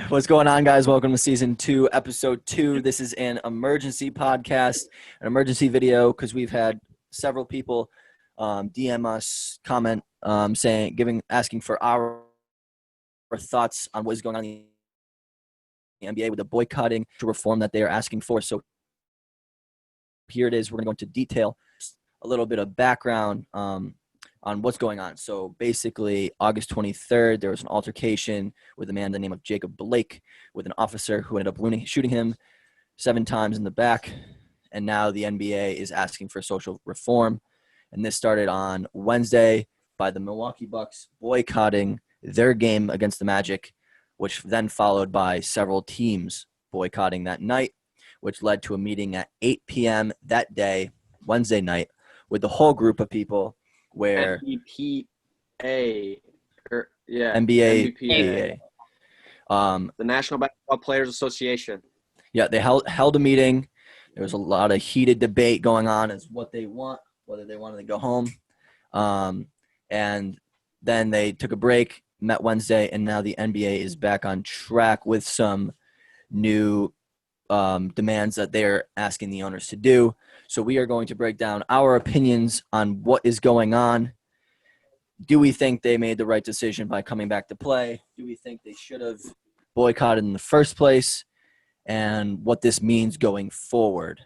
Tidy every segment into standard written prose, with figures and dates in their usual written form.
What's going on, guys? Welcome to season 2, episode 2. This is an emergency podcast, an emergency video, because we've had several people DM us, comment, asking for our thoughts on what is going on in the NBA with the boycotting to reform that they are asking for. So here it is. We're going to go into detail, a little bit of background on what's going on. So basically, August 23rd, there was an altercation with a man by the name of Jacob Blake with an officer who ended up shooting him 7 times in the back. And now the NBA is asking for social reform. And this started on Wednesday by the Milwaukee Bucks boycotting their game against the Magic, which then followed by several teams boycotting that night, which led to a meeting at 8 p.m. that day, Wednesday night, with the whole group of people where NBPA, NBA, NBPA. The National Basketball Players Association. Yeah, they held a meeting. There was a lot of heated debate going on as what they want, whether they wanted to go home. And then they took a break, met Wednesday, and now the NBA is back on track with some new demands that they're asking the owners to do. So we are going to break down our opinions on what is going on. Do we think they made the right decision by coming back to play? Do we think they should have boycotted in the first place? And what this means going forward.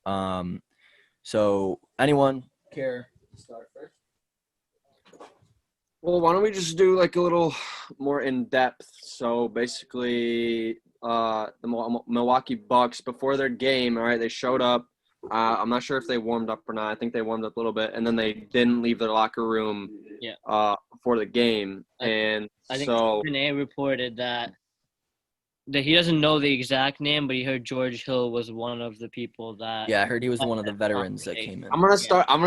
So anyone care to start first? Well, why don't we just do like a little more in depth? So basically, the Milwaukee Bucks, before their game, all right, they showed up. I'm not sure if they warmed up or not. I think they warmed up a little bit, and then they didn't leave their locker room before the game. And I think so Stephen A. reported that he doesn't know the exact name, but he heard George Hill was one of the people that. Yeah, I heard he was one of the veterans that came in. I'm gonna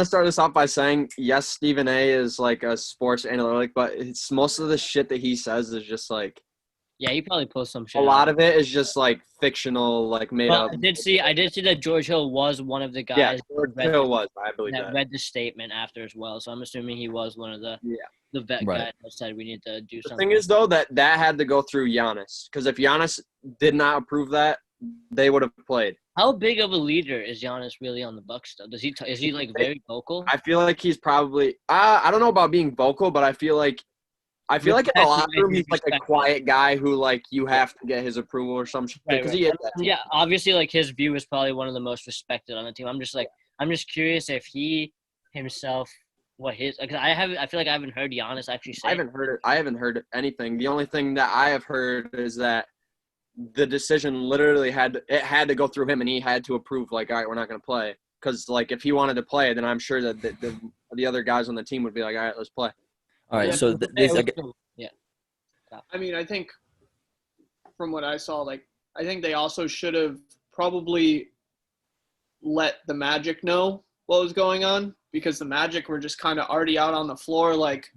start this off by saying yes, Stephen A. is like a sports analytic, but it's most of the shit that he says is just like. Yeah, he probably posted some shit. A lot of it is just like fictional, like made up. I did see that George Hill was one of the guys. Yeah, George Hill was. I believe that. Read the statement after as well, so I'm assuming he was one of the vet guys that said we need to do something. The thing is, though, that had to go through Giannis, because if Giannis did not approve that, they would have played. How big of a leader is Giannis really on the Bucks though? Is he like very vocal? I feel like he's probably. I don't know about being vocal, but I feel like in the locker room, he's like a quiet guy who, like, you have to get his approval or some shit. Right. Yeah, obviously, like, his view is probably one of the most respected on the team. I'm just curious if he himself, because I feel like I haven't heard Giannis actually say. I haven't heard anything. The only thing that I have heard is that the decision literally had to go through him, and he had to approve, like, all right, we're not going to play. Because, like, if he wanted to play, then I'm sure that the other guys on the team would be like, all right, let's play. All right, so I mean, I think from what I saw, like, I think they also should have probably let the Magic know what was going on, because the Magic were just kind of already out on the floor, like,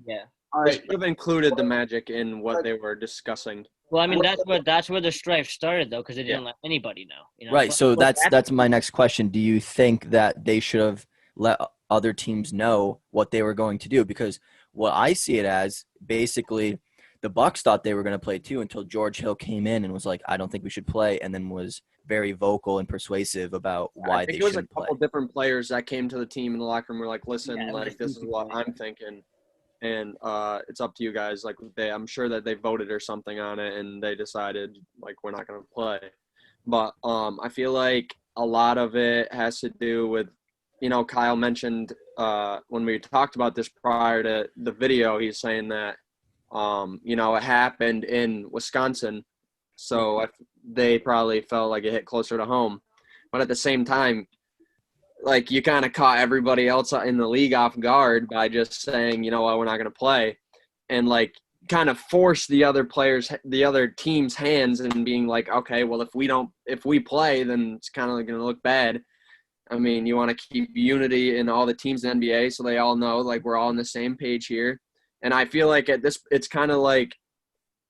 all right, should have included the Magic in what they were discussing. Well, I mean, that's where the strife started, though, because they didn't let anybody know. You know? Right, so that's my next question. Do you think that they should have let other teams know what they were going to do? Because what I see it as, basically, the Bucks thought they were going to play too until George Hill came in and was like, I don't think we should play, and then was very vocal and persuasive about why they shouldn't play. I think it was a couple different players that came to the team in the locker room, were like, listen, this is what I'm thinking, and it's up to you guys. Like, I'm sure that they voted or something on it, and they decided, like, we're not going to play. But I feel like a lot of it has to do with, Kyle mentioned when we talked about this prior to the video, he's saying that, it happened in Wisconsin, so they probably felt like it hit closer to home. But at the same time, like, you kind of caught everybody else in the league off guard by just saying, you know what, we're not going to play, and, like, kind of force the other team's hands and being like, okay, well, if we play, then it's kind of going to look bad. I mean, you want to keep unity in all the teams in the NBA so they all know, like, we're all on the same page here. And I feel like it's kind of like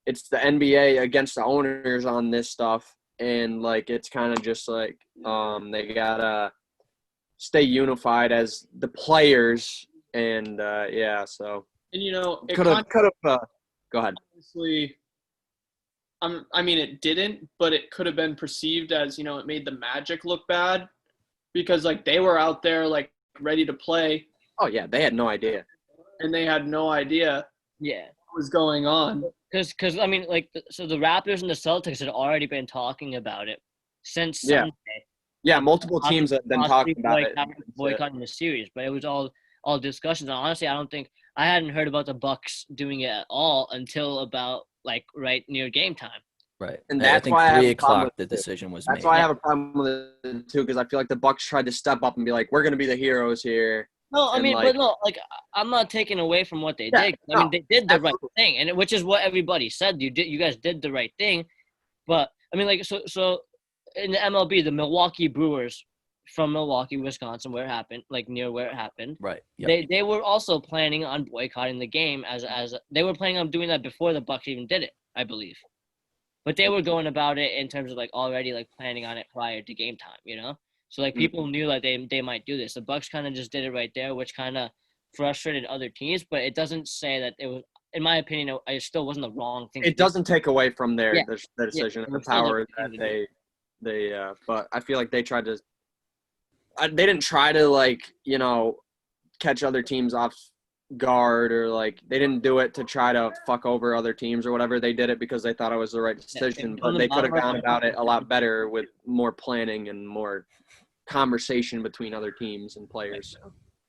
it's the NBA against the owners on this stuff. And, like, it's kind of just like they got to stay unified as the players. And, so. And, it could have go ahead. Honestly, I mean, it didn't, but it could have been perceived as, it made the Magic look bad because like they were out there like ready to play Oh yeah, they had no idea. and they had no idea Yeah. what was going on. Because I mean, like, so the Raptors and the Celtics had already been talking about it since Yeah. Sunday. Yeah, multiple teams have been talking about it. Boycotting the series, but it was all discussions. And honestly, I hadn't heard about the Bucks doing it at all until about like right near game time. Right. And I that's think why I have 3 a problem o'clock with the it. decision was That's made. why I have a problem with it too, because I feel like the Bucks tried to step up and be like, "We're going to be the heroes here." No, I And, mean, like- but no, like I'm not taking away from what they Yeah, did. I mean, they did the right absolutely. thing, and which is what everybody said. You guys did the right thing, but I mean, like, so in the MLB, the Milwaukee Brewers from Milwaukee, Wisconsin, where it happened, like near where it happened, Right. Yep. they were also planning on boycotting the game as they were planning on doing that before the Bucks even did it, I believe. But they were going about it in terms of like already like planning on it prior to game time, So like people knew like they might do this. The Bucks kind of just did it right there, which kind of frustrated other teams. But it doesn't say that it was, in my opinion, it still wasn't the wrong thing. It doesn't take away from their decision, it the was still the power right that thing to they. But I feel like they tried to. They didn't try to like catch other teams off guard, or like they didn't do it to try to fuck over other teams or whatever. They did it because they thought it was the right decision, but they could have gone about it a lot better with more planning and more conversation between other teams and players.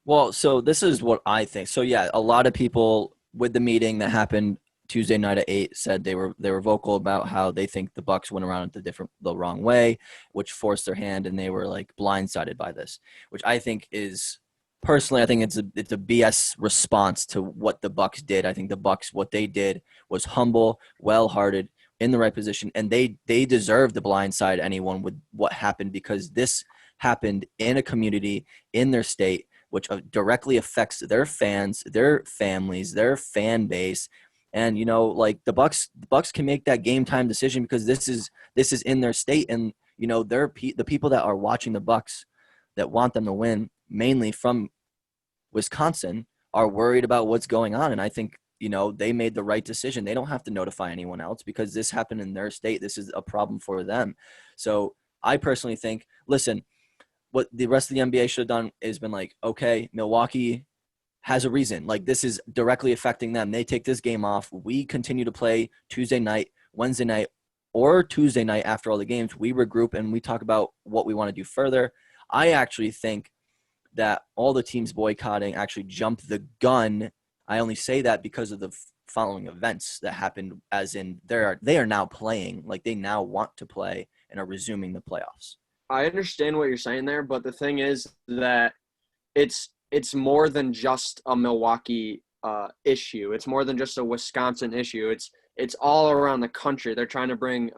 Well, so this is what I think. So yeah, a lot of people with the meeting that happened Tuesday night at 8 said they were vocal about how they think the Bucks went around it the wrong way, which forced their hand, and they were like blindsided by this, which I think is personally, I think it's a BS response to what the Bucks did. I think the Bucks, what they did was humble, well-hearted, in the right position, and they deserve to blindside anyone with what happened, because this happened in a community in their state, which directly affects their fans, their families, their fan base. And like the Bucks can make that game time decision because this is in their state, and the people that are watching the Bucks that want them to win, mainly from Wisconsin, are worried about what's going on. And I think they made the right decision. They don't have to notify anyone else because this happened in their state. This is a problem for them. So I personally think, listen, what the rest of the NBA should have done is been like, okay, Milwaukee has a reason. Like, this is directly affecting them. They take this game off. We continue to play Tuesday night, Wednesday night, or Tuesday night after all the games. We regroup and we talk about what we want to do further. I actually think that all the teams boycotting actually jumped the gun. I only say that because of the following events that happened, as in they are now playing. Like, they now want to play and are resuming the playoffs. I understand what you're saying there, but the thing is that it's more than just a Milwaukee issue. It's more than just a Wisconsin issue. It's all around the country. They're trying to bring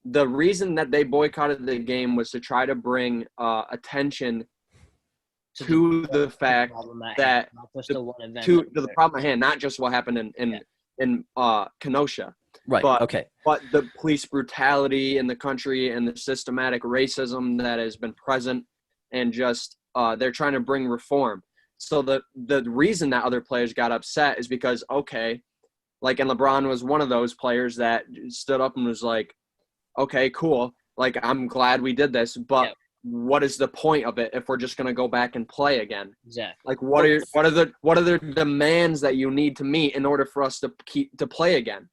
the reason that they boycotted the game was to try to bring attention to the fact that to the problem at hand, not just what happened in Kenosha. Right. Okay. But the police brutality in the country and the systematic racism that has been present, and just they're trying to bring reform. So the reason that other players got upset is because, okay, like, and LeBron was one of those players that stood up and was like, okay, cool. Like, I'm glad we did this, but what is the point of it if we're just going to go back and play again? Exactly. Like, what are the demands that you need to meet in order for us to play again?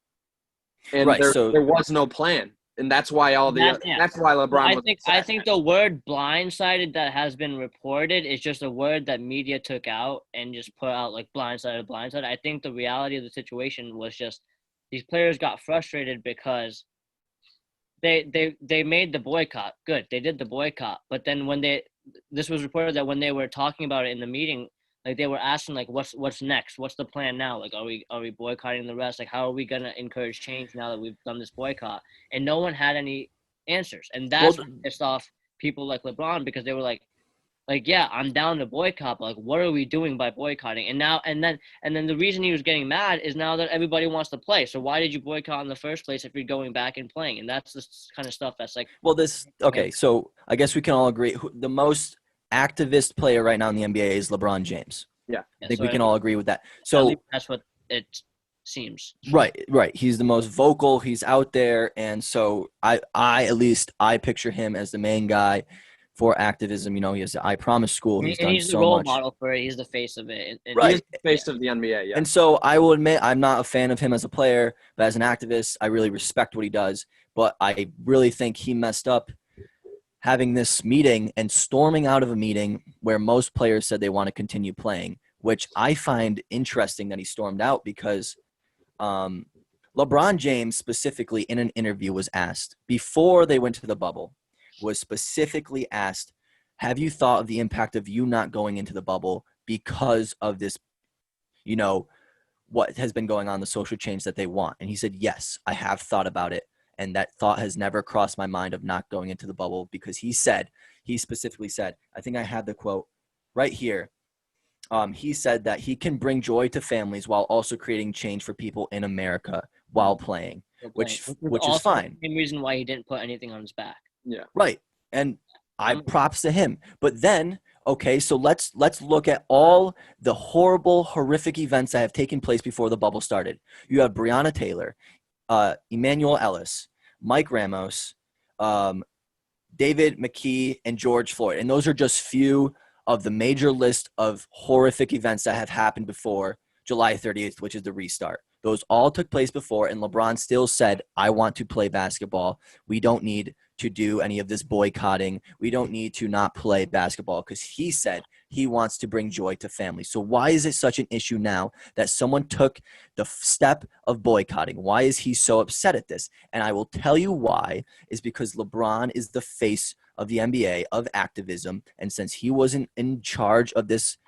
And right, there was no plan, and that's why that's why LeBron. I think the word blindsided that has been reported is just a word that media took out and just put out like blindsided. I think the reality of the situation was just these players got frustrated because they made the boycott. Good, they did the boycott, but then this was reported that when they were talking about it in the meeting, like, they were asking, like, what's next? What's the plan now? Like, are we boycotting the rest? Like, how are we going to encourage change now that we've done this boycott? And no one had any answers. And that's what pissed off people like LeBron, because they were like, yeah, I'm down to boycott, but like, what are we doing by boycotting? And then the reason he was getting mad is now that everybody wants to play. So why did you boycott in the first place if you're going back and playing? And that's the kind of stuff that's like, so I guess we can all agree the most activist player right now in the NBA is LeBron James. Yeah. I think we can all agree with that. So that's what it's seems. Right. He's the most vocal. He's out there, and so I picture him as the main guy for activism. He has the I Promise School. He's And done he's the so role much. model for it. He's the face of it. Right. He is the face of the NBA, yeah. And so I will admit I'm not a fan of him as a player, but as an activist, I really respect what he does. But I really think he messed up having this meeting and storming out of a meeting where most players said they want to continue playing, which I find interesting that he stormed out because LeBron James specifically in an interview was asked before they went to the bubble, was specifically asked, have you thought of the impact of you not going into the bubble because of this, what has been going on, the social change that they want? And he said, yes, I have thought about it. And that thought has never crossed my mind of not going into the bubble because he specifically said, I think I have the quote right here. He said that he can bring joy to families while also creating change for people in America while playing, which is fine. The same reason why he didn't put anything on his back. Yeah. Right. And I props to him. But then, okay, so let's look at all the horrible, horrific events that have taken place before the bubble started. You have Breonna Taylor, Emmanuel Ellis, Mike Ramos, David McKee, and George Floyd. And those are just few of the major list of horrific events that have happened before July 30th, which is the restart. Those all took place before, and LeBron still said, I want to play basketball. We don't need to do any of this boycotting. We don't need to not play basketball because he said he wants to bring joy to families. So why is it such an issue now that someone took the step of boycotting? Why is he so upset at this? And I will tell you why, is because LeBron is the face of the NBA, of activism, and since he wasn't in charge of this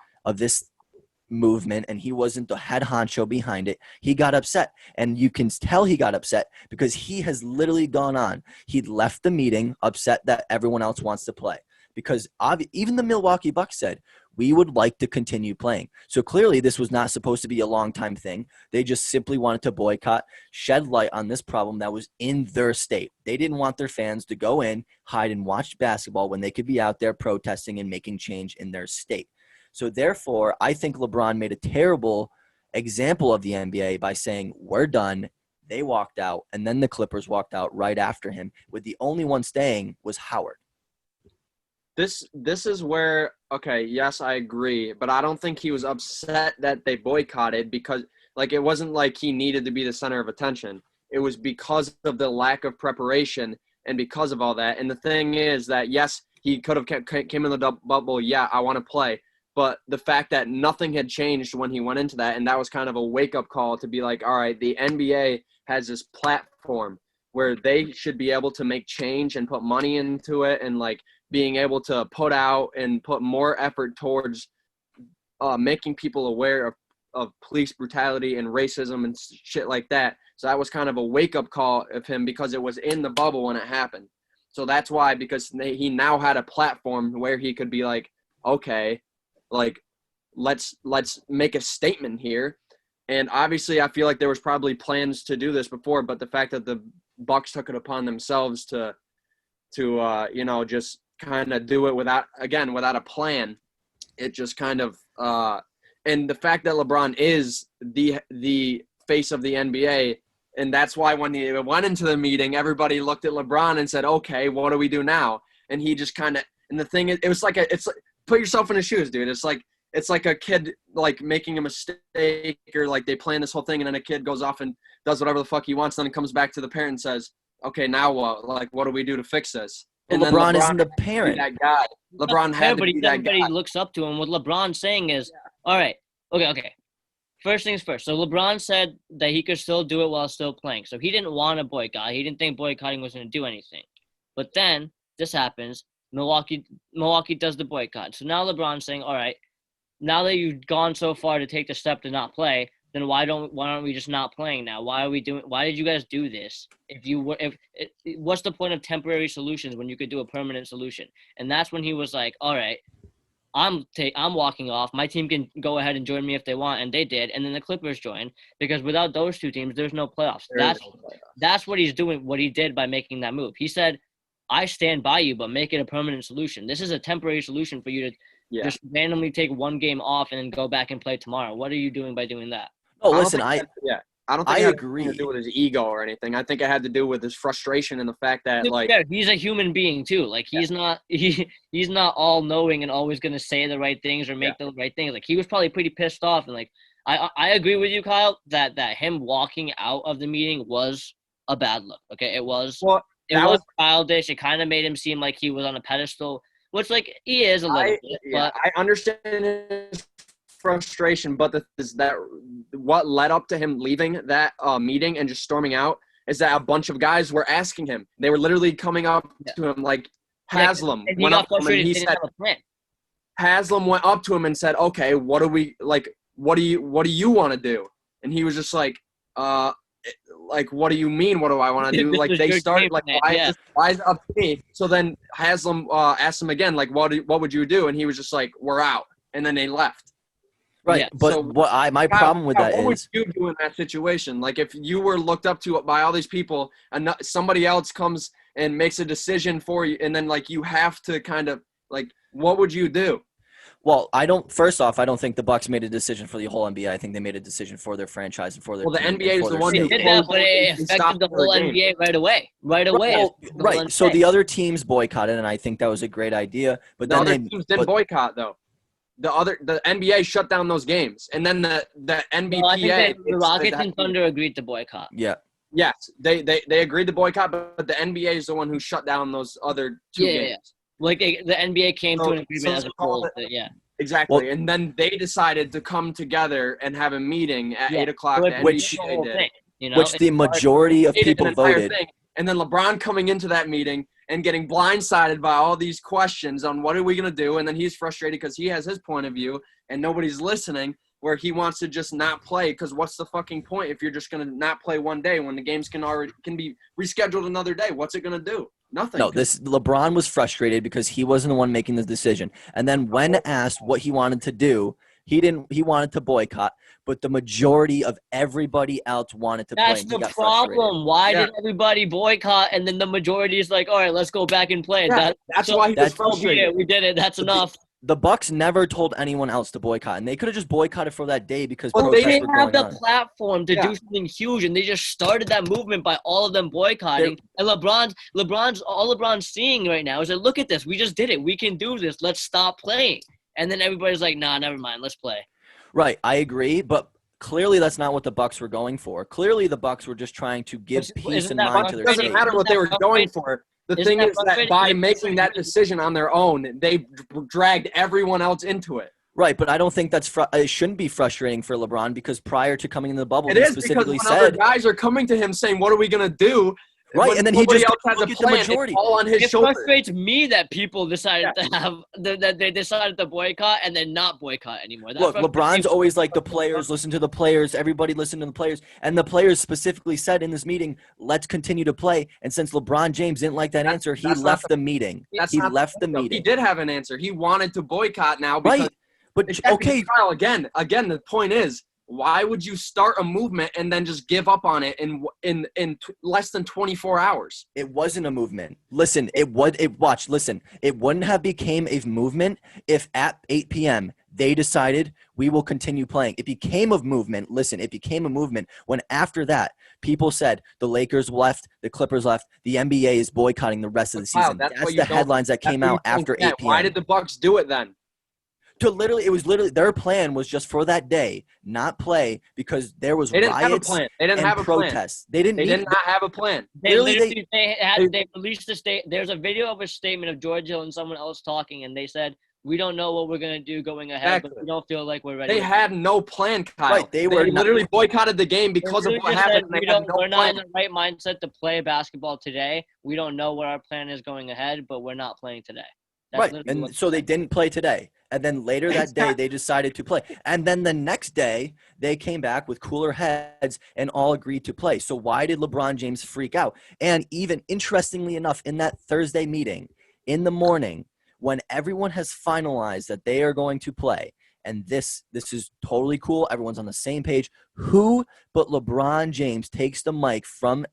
movement and he wasn't the head honcho behind it, he got upset. And you can tell he got upset because he has literally gone on. He left the meeting upset that everyone else wants to play because even the Milwaukee Bucks said, we would like to continue playing. So clearly this was not supposed to be a long time thing. They just simply wanted to boycott, shed light on this problem that was in their state. They didn't want their fans to go in, hide, and watch basketball when they could be out there protesting and making change in their state. So therefore, I think LeBron made a terrible example of the NBA by saying, we're done. They walked out, and then the Clippers walked out right after him, with the only one staying was Howard. This is where, okay, yes, I agree, but I don't think he was upset that they boycotted because, it wasn't like he needed to be the center of attention. It was because of the lack of preparation and because of all that. And the thing is that, yes, he could have came in the bubble, yeah, I want to play. But the fact that nothing had changed when he went into that, and that was kind of a wake-up call to be like, all right, the NBA has this platform where they should be able to make change and put money into it and, being able to put out and put more effort towards making people aware of police brutality and racism and shit like that. So that was kind of a wake-up call of him because it was in the bubble when it happened. So that's why, because he now had a platform where he could be like, okay, let's make a statement here. And obviously I feel like there was probably plans to do this before, but the fact that the Bucks took it upon themselves to just kind of do it without a plan, it just kind of and the fact that LeBron is the face of the NBA, and that's why when he went into the meeting, everybody looked at LeBron and said, okay, what do we do now? And he just kind of, and the thing is, it was put yourself in his shoes, dude. It's like a kid making a mistake, or they plan this whole thing and then a kid goes off and does whatever the fuck he wants, then it comes back to the parent and says, okay, now what? What do we do to fix this? And well, LeBron isn't the parent. That guy. LeBron had to be that guy. Everybody looks up to him. What LeBron's saying is, all right, okay. First things first. So LeBron said that he could still do it while still playing. So he didn't want to boycott. He didn't think boycotting was going to do anything. But then this happens. Milwaukee does the boycott. So now LeBron's saying, all right, now that you've gone so far to take the step to not play, then why aren't we just not playing now? Why did you guys do this? What's the point of temporary solutions when you could do a permanent solution? And that's when he was like, all right, I'm walking off. My team can go ahead and join me if they want, and they did. And then the Clippers joined, because without those two teams, there's no playoffs. That's what he's doing, what he did by making that move. He said, I stand by you, but make it a permanent solution. This is a temporary solution for you to just randomly take one game off and then go back and play tomorrow. What are you doing by doing that? Oh, listen, I don't think I it had agree. anything to do with his ego or anything. I think it had to do with his frustration and the fact that, like, Yeah, he's a human being too. Like he's not he's not all knowing and always gonna say the right things or make the right things. Like he was probably pretty pissed off, and like I agree with you, Kyle, that him walking out of the meeting was a bad look. Okay, it was childish. It kind of made him seem like he was on a pedestal, which like he is a little bit. But I understand his frustration, but is that what led up to him leaving that meeting and just storming out is that a bunch of guys were asking him. They were literally coming up to him, like Haslam and he went got up to him and frustrated. he They didn't said, have a plan. Haslam went up to him and said, "Okay, what do you want to do?" And he was just like, like, what do you mean? What do I want to do? Like, they started like, why is it up to me? So then Haslam asked him again, like, what would you do? And he was just like, we're out. And then they left. Right, Yeah. but So, my problem with that what would is, you do in that situation? Like, if you were looked up to by all these people and somebody else comes and makes a decision for you, and then like you have to kind of like, what would you do? well, first off, I don't think the Bucks made a decision for the whole NBA. I think they made a decision for their franchise and for their Well, the team NBA and is for the their one They who city. did that, but it and affected stopped the whole their game. NBA right away. Right away. Well, It affected the whole right. So NBA. the other teams boycotted, and I think that was a great idea. But The then other teams didn't boycott though. The NBA shut down those games, and then the NBPA. Well, I think that the Rockets and Thunder agreed to boycott. Yeah. Yes, they agreed to boycott, but the NBA is the one who shut down those other two games. Yeah. Like the NBA came to an agreement as a whole. Yeah. Exactly, and then they decided to come together and have a meeting at 8 o'clock. So The which- the NBA whole did. thing, you know? Which the majority of They did people an entire voted. thing. And then LeBron coming into that meeting and getting blindsided by all these questions on what are we going to do, and then he's frustrated because he has his point of view and nobody's listening, where he wants to just not play because what's the fucking point if you're just going to not play one day when the games can be rescheduled another day? What's it going to do? Nothing. No, LeBron was frustrated because he wasn't the one making the decision. And then when asked what he wanted to do, he wanted to boycott, but the majority of everybody else wanted to play. That's And he the got problem. frustrated. Why did everybody boycott and then the majority is like, all right, let's go back and play? Yeah, that's why he was frustrated. We did it. That's enough. The Bucks never told anyone else to boycott, and they could have just boycotted for that day because But protests they were didn't have going the on. platform to do something huge, and they just started that movement by all of them boycotting. And LeBron's seeing right now is that, look at this, we just did it, we can do this, let's stop playing. And then everybody's like, nah, never mind, let's play. Right, I agree, but clearly that's not what the Bucks were going for. Clearly the Bucks were just trying to give peace and mind to It their doesn't state. matter what they were going for. The thing is that by making that decision on their own, they dragged everyone else into it. Right, but I don't think it shouldn't be frustrating for LeBron because prior to coming in the bubble, It he is because specifically when other said, guys are coming to him saying, "What are we gonna do?" right, and then he nobody just else has a look at the plan. majority. It's all on his It shoulders. frustrates me that people decided to have that they decided to boycott and then not boycott anymore. That Look, frustrates LeBron's me. always like the players, listen to the players, everybody listen to the players. And the players specifically said in this meeting, let's continue to play. And since LeBron James didn't like that answer, he left the meeting. He left the meeting. He did have an answer. He wanted to boycott now because Right. But okay, Kyle, again, the point is, why would you start a movement and then just give up on it in less than 24 hours? it wasn't a movement. Listen, it wouldn't have became a movement if at 8 p.m. they decided we will continue playing. It became a movement. Listen, it became a movement when after that, people said the Lakers left, the Clippers left, the NBA is boycotting the rest of the season. That's That's the headlines that came out after 8 p.m. Why did the Bucks do it then? It was literally their plan was just for that day, not play because there was They didn't have a riots plan. They didn't and have a plan. protests. They did not have a plan. They Literally, they released a state. There's a video of a statement of George Hill and someone else talking, and they said, "We don't know what we're gonna do going ahead, but we don't feel like we're ready." They had no plan, Kyle. Right, they were literally boycotted the game because of what happened. We're not in the right mindset to play basketball today. We don't know what our plan is going ahead, but we're not playing today. Right, and so they didn't play today. And then later that day, they decided to play. And then the next day, they came back with cooler heads and all agreed to play. So why did LeBron James freak out? And even interestingly enough, in that Thursday meeting in the morning, when everyone has finalized that they are going to play, and this is totally cool, everyone's on the same page, who but LeBron James takes the mic from,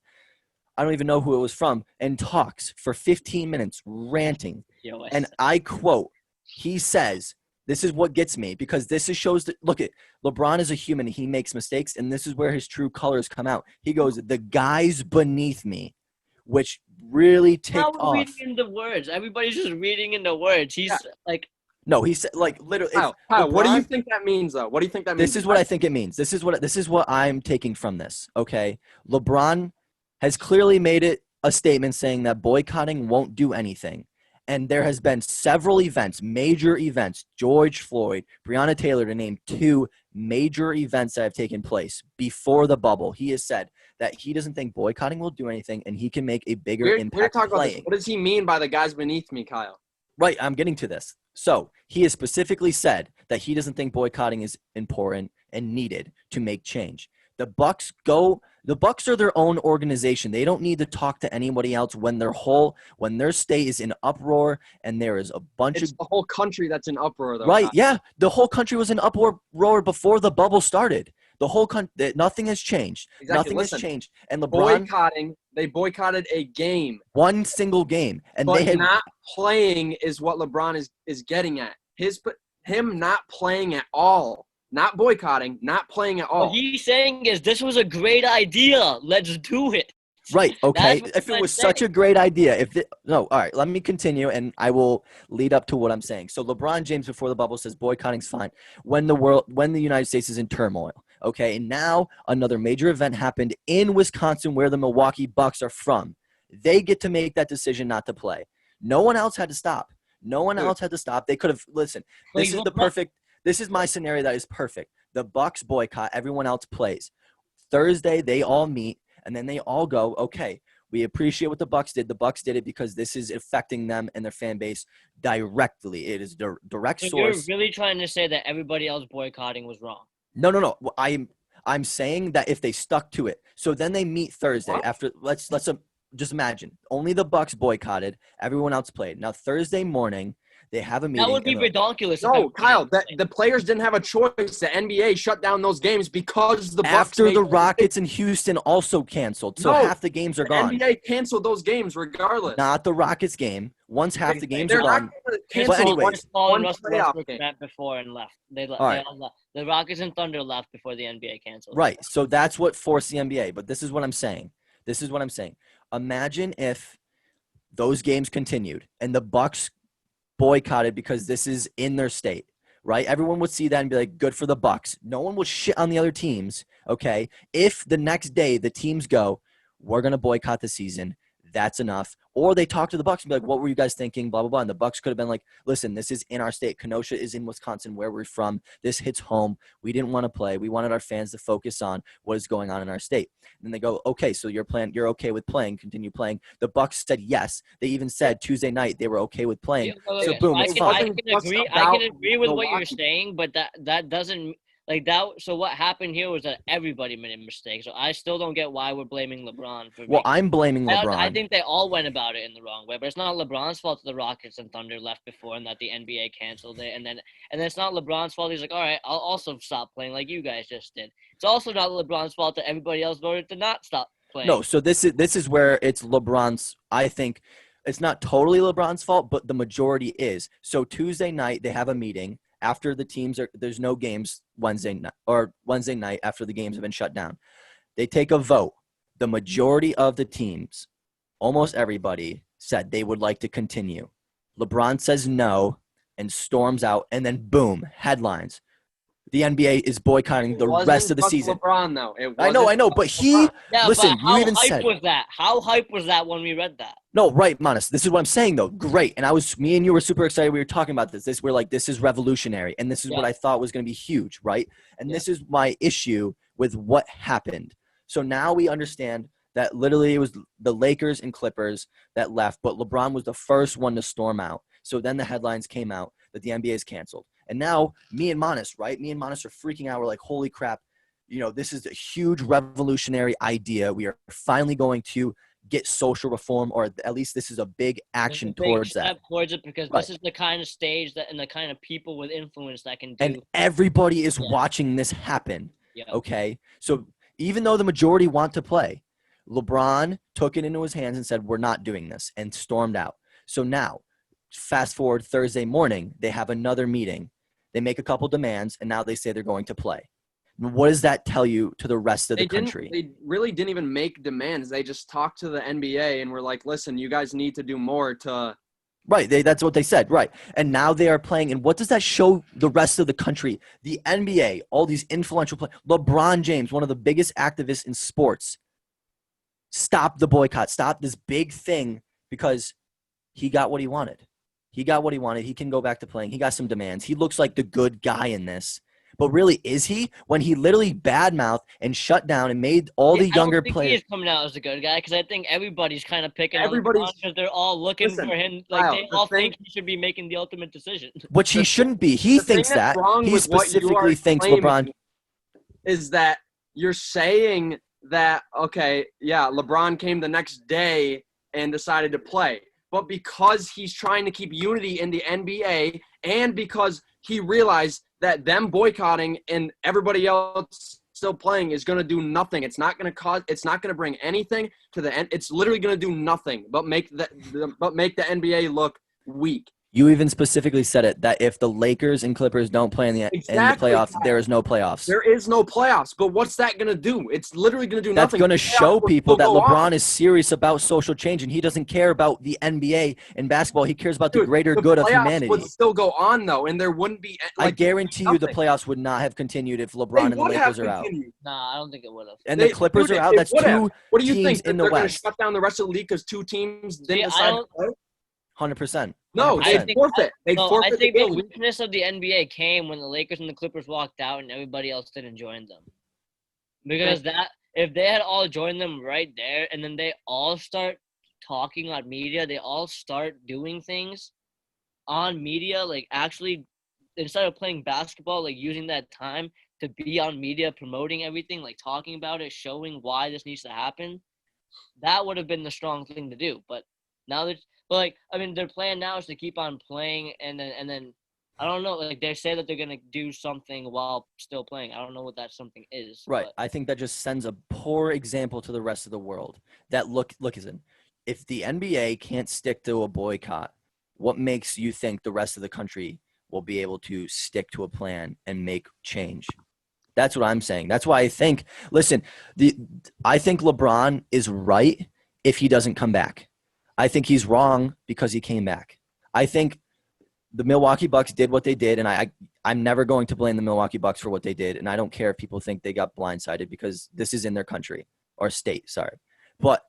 I don't even know who it was from, and talks for 15 minutes ranting. And I quote, he says, This is what gets me, because shows that, look, at LeBron is a human. He makes mistakes, and this is where his true colors come out. He goes, the guys beneath me, which really Now ticked we're reading off. in the words. Everybody's just reading in the words. He's like, No, he said, like, literally. Kyle, what do you think that means, though? What do you think that means? This is what I think it means. This is what I'm taking from this. Okay, LeBron has clearly made it a statement saying that boycotting won't do anything, and there has been several events, major events, George Floyd, Breonna Taylor, to name two major events that have taken place before the bubble. He has said that he doesn't think boycotting will do anything, and he can make a bigger impact. We're talking about this. Playing. What does he mean by the guys beneath me, Kyle? Right, I'm getting to this. So he has specifically said that he doesn't think boycotting is important and needed to make change. The Bucks are their own organization. They don't need to talk to anybody else when their state is in uproar and there is a bunch It's of the whole country that's in uproar, though. right. Kyle. Yeah, the whole country was in uproar before the bubble started. The whole country, nothing has changed. Exactly. Nothing Listen, has changed. And LeBron they boycotted a game. one single game, and But they had not playing is what LeBron is getting at. Him not playing at all, not boycotting, not playing at all. what he's saying is this was a great idea. Let's do it. right. Okay, That's what if it I'm was such a great idea, all right, let me continue, and I will lead up to what I'm saying. So LeBron James before the bubble says boycotting's fine when the United States is in turmoil. Okay, and now another major event happened in Wisconsin, where the Milwaukee Bucks are from. They get to make that decision not to play. No one else had to stop. No one else had to stop. They could have listen. This is the perfect. This is my scenario that is perfect. The Bucks boycott. Everyone else plays. Thursday, they all meet, and then they all go, okay, we appreciate what the Bucks did. The Bucks did it because this is affecting them and their fan base directly. It is direct So source. you're really trying to say that everybody else boycotting was wrong. No. I'm saying that if they stuck to it. So then they meet Thursday What? after. Let's just imagine. Only the Bucks boycotted. Everyone else played. Now Thursday morning they have a meeting. That would be ridiculous. No, Kyle, the players didn't have a choice. The NBA shut down those games because the Bucks after made the Rockets and Houston also canceled. So No, half the games are gone. NBA canceled those games regardless. Not the Rockets game. Once half the games are They're gone. not But anyways, Chris Paul and one Russell playoff Westbrook game. met before and left. They All right. all left. The Rockets and Thunder left before the NBA canceled. Right. So that's what forced the NBA. But this is what I'm saying. Imagine if those games continued and the Bucks boycotted because this is in their state, right? Everyone would see that and be like, good for the Bucks. No one will shit on the other teams, okay? If the next day the teams go, we're going to boycott the season, that's enough. Or they talk to the Bucks and be like, what were you guys thinking, blah, blah, blah. And the Bucks could have been like, listen, this is in our state. Kenosha is in Wisconsin, where we're from. This hits home. We didn't want to play. We wanted our fans to focus on what is going on in our state. And then they go, okay, so you're okay with playing, continue playing. The Bucks said yes. They even said Tuesday night they were okay with playing. So boom, I it's can, fine. I can agree with what you're Milwaukee. saying, but that doesn't like that. So what happened here was that everybody made a mistake. So I still don't get why we're blaming LeBron for. Well, I'm blaming LeBron. I think they all went about it in the wrong way, but it's not LeBron's fault that the Rockets and Thunder left before and that the NBA canceled it, and then it's not LeBron's fault. He's like, all right, I'll also stop playing like you guys just did. It's also not LeBron's fault that everybody else voted to not stop playing. No, so this is where it's LeBron's. I think it's not totally LeBron's fault, but the majority is. So Tuesday night they have a meeting after the teams are. There's no games Wednesday night after the games have been shut down. They take a vote. The majority of the teams, almost everybody, said they would like to continue. LeBron says no and storms out, and then boom, headlines. The NBA is boycotting the rest of the season. LeBron, though. I know, but he Yeah, listen. but how You even hype said was that? How hype was that when we read that? no, right, Manas. This is what I'm saying though. Great, and me and you were super excited. We were talking about this. We're like, this is revolutionary, and this is what I thought was going to be huge, right? And this is my issue with what happened. So now we understand that literally it was the Lakers and Clippers that left, but LeBron was the first one to storm out. So then the headlines came out that the NBA is canceled. And now me and Manas, right? Me and Manas are freaking out. We're like, holy crap, this is a huge revolutionary idea. We are finally going to get social reform, or at least this is a big action towards that. Towards it, because this is the kind of stage that and the kind of people with influence that can do. And everybody is watching this happen. Yeah. Okay. So even though the majority want to play, LeBron took it into his hands and said, we're not doing this, and stormed out. So now, fast forward Thursday morning, they have another meeting. They make a couple demands, and now they say they're going to play. What does that tell you to the rest of the country? They really didn't even make demands. They just talked to the NBA and were like, listen, you guys need to do more to – Right, that's what they said, right. And now they are playing, and what does that show the rest of the country? The NBA, all these influential players, LeBron James, one of the biggest activists in sports, stop the boycott, stop this big thing because he got what he wanted. He got what he wanted. He can go back to playing. He got some demands. He looks like the good guy in this. But really, is he? When he literally badmouthed and shut down and made all the younger I don't think players. he is coming out as a good guy because I think everybody's kind of picking on Everybody's- LeBron because they're all looking Listen, for him. Like Kyle, they the all thing- think he should be making the ultimate decision. Which he shouldn't be. He The thing thinks that's that. wrong He with what you specifically are thinks claiming LeBron. is that you're saying that, okay, yeah, LeBron came the next day and decided to play. But because he's trying to keep unity in the NBA and because he realized that them boycotting and everybody else still playing is going to do nothing. It's not going to bring anything to the end. It's literally going to do nothing but make the NBA look weak. You even specifically said it, that if the Lakers and Clippers don't play in the Exactly. playoffs, there is no playoffs. There is no playoffs, but what's that going to do? It's literally going to do That's nothing. going to The show playoffs will people that still go LeBron on. is serious about social change, and he doesn't care about the NBA and basketball. He cares about the Dude, greater the good of playoffs humanity. would still go on, though, and there wouldn't be I guarantee you the nothing. playoffs would not have continued if They LeBron and the would have Lakers are out. continued. Nah, I don't think it would have. And the Clippers dude, are out. it That's would have. two What do you teams think? in the They're going to West. shut down the rest of the league because two teams didn't See, I decide to don't- play? 100%. No, 100%. they'd forfeit. They'd No, I forfeit think the the game. weakness of the NBA came when the Lakers and the Clippers walked out and everybody else didn't join them. Because if they had all joined them right there and then they all start talking on media, they all start doing things on media, like actually instead of playing basketball, like using that time to be on media, promoting everything, like talking about it, showing why this needs to happen, that would have been the strong thing to do. But now their plan now is to keep on playing and then I don't know, like they say that they're gonna do something while still playing. I don't know what that something is. Right. But I think that just sends a poor example to the rest of the world. That listen, if the NBA can't stick to a boycott, what makes you think the rest of the country will be able to stick to a plan and make change? That's what I'm saying. That's why I think, listen, I think LeBron is right if he doesn't come back. I think he's wrong because he came back. I think the Milwaukee Bucks did what they did, and I'm never going to blame the Milwaukee Bucks for what they did, and I don't care if people think they got blindsided because this is in their country or state, sorry. But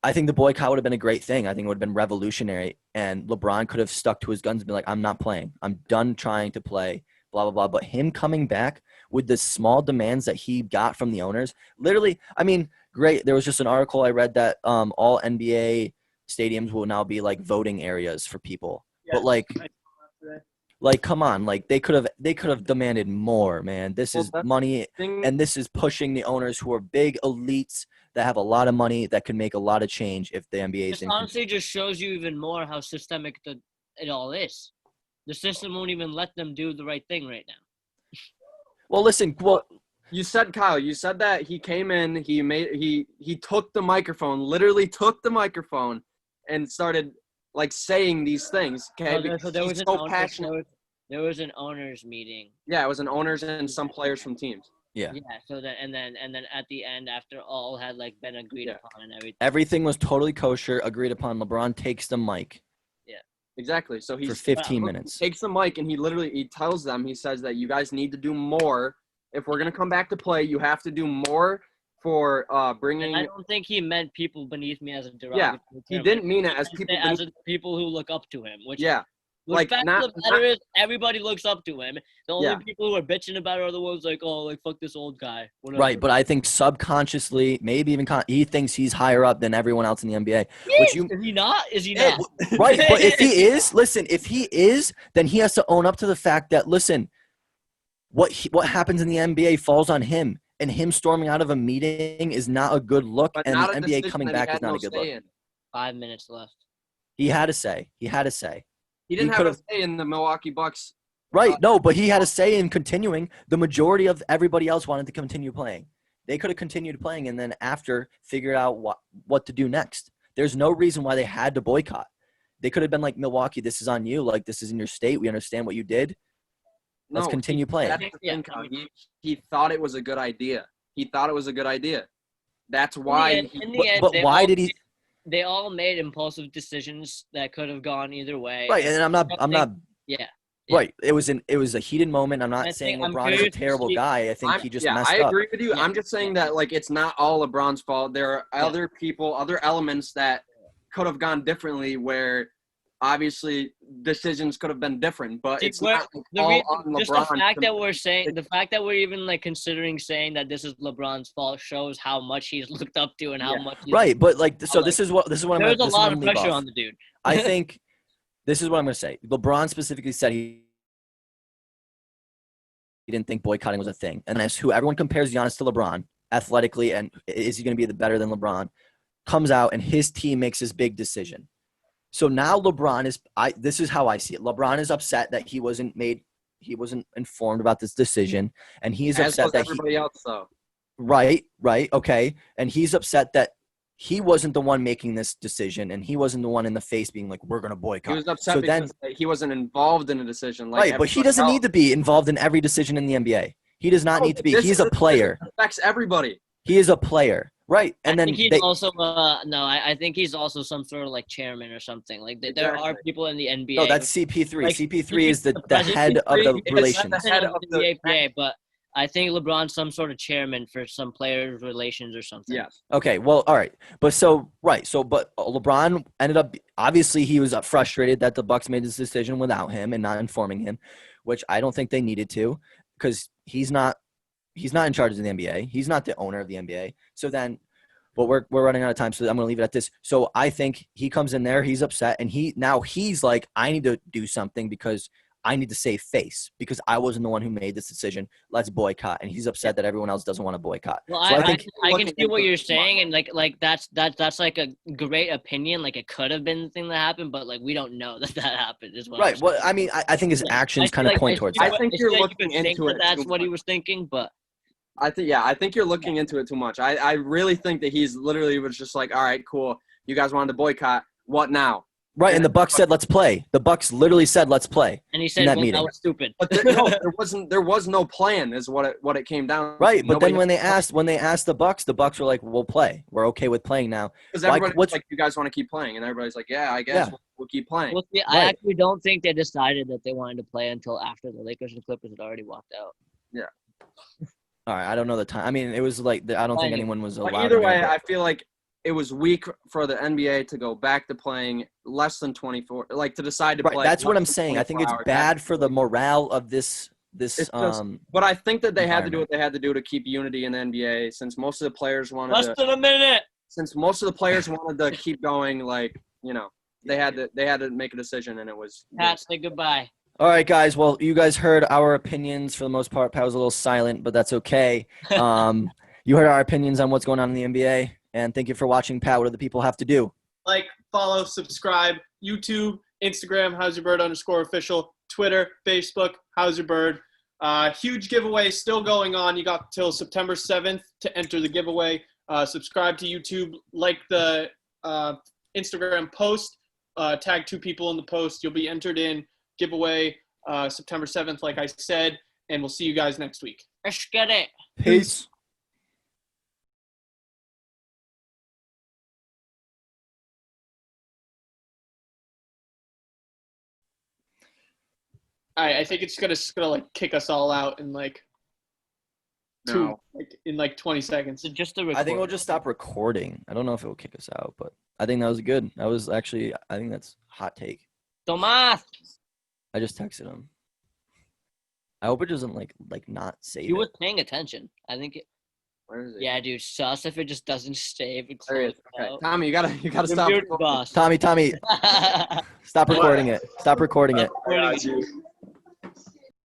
I think the boycott would have been a great thing. I think it would have been revolutionary, and LeBron could have stuck to his guns and been like, I'm not playing. I'm done trying to play, blah, blah, blah. But him coming back with the small demands that he got from the owners, literally, I mean, great. There was just an article I read that all NBA stadiums will now be like voting areas for people. But like, come on, like they could have demanded more, man. This is money, and this is pushing the owners who are big elites that have a lot of money that can make a lot of change if the NBA is this honestly just shows you even more how systemic it all is. The system won't even let them do the right thing right now. Well, listen, You said, Kyle, you said that he came in, he took the microphone, literally took the microphone and started like saying these things. Okay, So there was passionate. There was an owners meeting. Yeah, it was an owners and some players from teams. yeah. Yeah. So then and then at the end, after all had like been agreed upon and everything. Everything was totally kosher, agreed upon. LeBron takes the mic Exactly. So for he's 15 minutes. takes the mic and he tells them, he says that you guys need to do more. If we're gonna come back to play, you have to do more for bringing. And I don't think he meant people beneath me as a derogatory Yeah, term. he didn't mean it as He people. meant it as people who look up to him. Which Yeah, the like, fact not- of the matter is, everybody looks up to him. The only Yeah. people who are bitching about it are the ones like, oh, like fuck this old guy. Whatever. Right, but I think subconsciously, maybe even he thinks he's higher up than everyone else in the NBA. Which you Is he not? Is he Hey, not? right, but if he is, listen, if he is, then he has to own up to the fact that listen, what happens in the NBA falls on him, and him storming out of a meeting is not a good look, but and not the a NBA decision coming that he back is had not no a good say look. in. 5 minutes left. He had to say. He had to say. He didn't He have a could've- say in the Milwaukee Bucks. Right, no, but he had a say in continuing. The majority of everybody else wanted to continue playing. They could have continued playing and then after figured out what to do next. There's no reason why they had to boycott. They could have been like, Milwaukee, this is on you. Like, this is in your state. We understand what you did. Let's continue playing. That's the thing, Kyle. He thought it was a good idea. That's why. In the end, but why did he? They all made impulsive decisions that could have gone either way. Right, and I'm not. Yeah. Right. It was a heated moment. I'm not saying I'm LeBron is a curious to terrible see- guy. I think he just messed I up. agree with you. Yeah. I'm just saying that like it's not all LeBron's fault. There are other people, other elements that could have gone differently where obviously decisions could have been different, but it's not all on LeBron. Just the fact that we're even like considering saying that this is LeBron's fault shows how much he's looked up to and how much he's Right, but like so this is what I'm there's gonna, a lot of pressure on the dude. I think this is what I'm gonna say. LeBron specifically said he didn't think boycotting was a thing. And that's who everyone compares Giannis to LeBron athletically, and is he gonna be better than LeBron? Comes out and his team makes this big decision. So now LeBron is this is how I see it. LeBron is upset that he wasn't informed about this decision, and he's upset that everybody else though. Right, okay. And he's upset that he wasn't the one making this decision, and he wasn't the one in the face being like, we're gonna boycott. He was upset because he wasn't involved in a decision. Like right, but he doesn't need to be involved in every decision in the NBA. He does not need to be. He's a player. Affects everybody. He is a player. Right, and I think he's also I think he's also some sort of like chairman or something. Like there are people in the NBA. No, that's CP3. Like, CP3 is the head of the relations. The head of the APA, but I think LeBron's some sort of chairman for some players' relations or something. Yes. Okay. Well, all right. But but LeBron ended up obviously he was frustrated that the Bucks made this decision without him and not informing him, which I don't think they needed to, because he's not in charge of the NBA. He's not the owner of the NBA. So then, but we're running out of time, so I'm going to leave it at this. So I think he comes in there, he's upset, and he's like, I need to do something because I need to save face because I wasn't the one who made this decision. Let's boycott. And he's upset that everyone else doesn't want to boycott. Well, so I can see what you're saying, and like that's like a great opinion. Like it could have been the thing that happened, but like we don't know that happened. Is what right. Well, I mean, I think his actions kind of point towards that. I think you're looking into it. That's what he was thinking, but. I think you're looking into it too much. I really think that he's literally was just like, all right, cool. You guys wanted to boycott. What now? Right, and the Bucks said, "Let's play." The Bucks literally said, "Let's play." And he said, that "Well, meeting. that was stupid." But there was no plan, is what it came down. Right, but then when they asked the Bucks were like, "We'll play. We're okay with playing now." Because everybody's like, "You guys want to keep playing?" And everybody's like, "Yeah, I guess we'll keep playing." Well, see, I actually don't think they decided that they wanted to play until after the Lakers and Clippers had already walked out. Yeah. All right, I don't know the time. I mean, it was like I don't think anyone was allowed. But either way, I feel like it was weak for the NBA to go back to playing less than 24, like to decide to play. Right, that's what I'm saying. I think it's bad for the morale of this. But I think that they had to do what they had to do to keep unity in the NBA, since most of the players wanted less than a minute. Since most of the players wanted to keep going, like they had to make a decision, and it was. Pat, say goodbye. All right, guys. Well, you guys heard our opinions for the most part. Pat was a little silent, but that's okay. You heard our opinions on what's going on in the NBA, and thank you for watching. Pat, what do the people have to do? Like, follow, subscribe, YouTube, Instagram, _official, Twitter, Facebook, How's Your Bird. Huge giveaway still going on. You got till September 7th to enter the giveaway. Subscribe to YouTube, like the Instagram post, tag 2 people in the post. You'll be entered in giveaway September 7th, like I said, and we'll see you guys next week. Let's get it. Peace. I think it's gonna like kick us all out in like in like 20 seconds. So just the I think we'll just stop recording. I don't know if it will kick us out, but I think that was good. I think that's hot take. Tomas. I just texted him. I hope it doesn't like not save. He was paying attention. I think it. Where is it? Yeah, dude. Sus if it just doesn't save and There close it is. Okay, out. Tommy, you gotta stop. Tommy, stop recording it. Stop recording it. I got you.